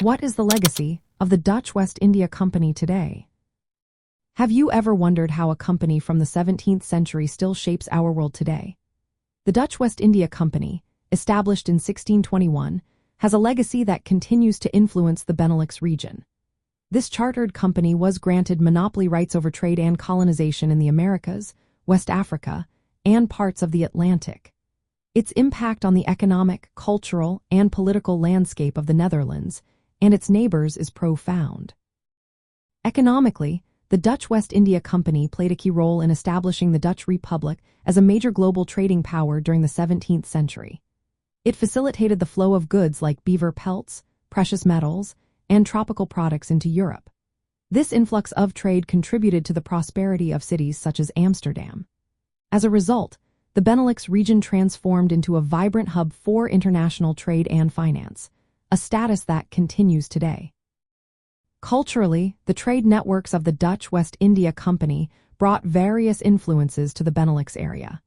What is the legacy of the Dutch West India Company today? Have you ever wondered how a company from the 17th century still shapes our world today? The Dutch West India Company, established in 1621, has a legacy that continues to influence the Benelux region. This chartered company was granted monopoly rights over trade and colonization in the Americas, West Africa, and parts of the Atlantic. Its impact on the economic, cultural, and political landscape of the Netherlands and its neighbors is profound. Economically, the Dutch West India Company played a key role in establishing the Dutch Republic as a major global trading power during the 17th century. It facilitated the flow of goods like beaver pelts, precious metals, and tropical products into Europe. This influx of trade contributed to the prosperity of cities such as Amsterdam. As a result, the Benelux region transformed into a vibrant hub for international trade and finance, a status that continues today. Culturally, the trade networks of the Dutch West India Company brought various influences to the Benelux area.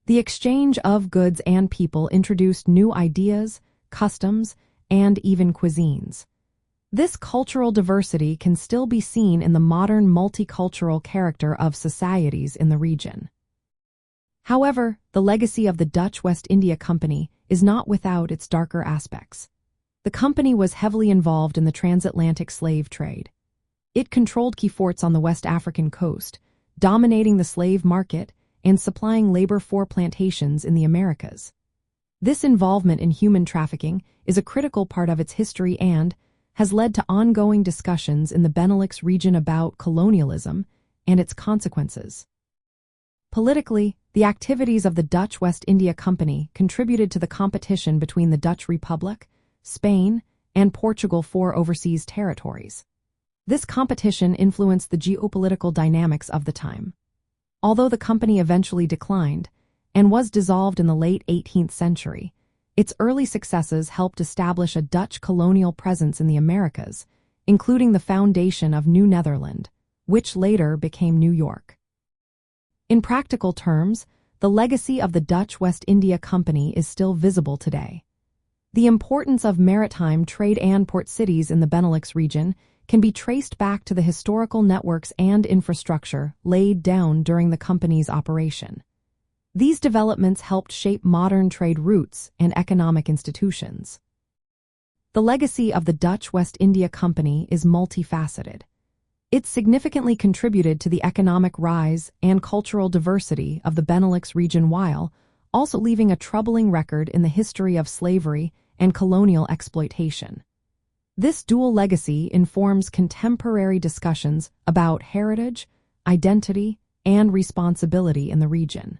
The exchange of goods and people introduced new ideas, customs, and even cuisines. This cultural diversity can still be seen in the modern multicultural character of societies in the region. However, the legacy of the Dutch West India Company is not without its darker aspects. The company was heavily involved in the transatlantic slave trade. It controlled key forts on the West African coast, dominating the slave market and supplying labor for plantations in the Americas. This involvement in human trafficking is a critical part of its history and has led to ongoing discussions in the Benelux region about colonialism and its consequences. Politically, the activities of the Dutch West India Company contributed to the competition between the Dutch Republic, Spain, and Portugal for overseas territories. This competition influenced the geopolitical dynamics of the time. Although the company eventually declined and was dissolved in the late 18th century, its early successes helped establish a Dutch colonial presence in the Americas, including the foundation of New Netherland, which later became New York. In practical terms, the legacy of the Dutch West India Company is still visible today. The importance of maritime trade and port cities in the Benelux region can be traced back to the historical networks and infrastructure laid down during the company's operation. These developments helped shape modern trade routes and economic institutions. The legacy of the Dutch West India Company is multifaceted. It significantly contributed to the economic rise and cultural diversity of the Benelux region while also leaving a troubling record in the history of slavery and colonial exploitation. This dual legacy informs contemporary discussions about heritage, identity, and responsibility in the region.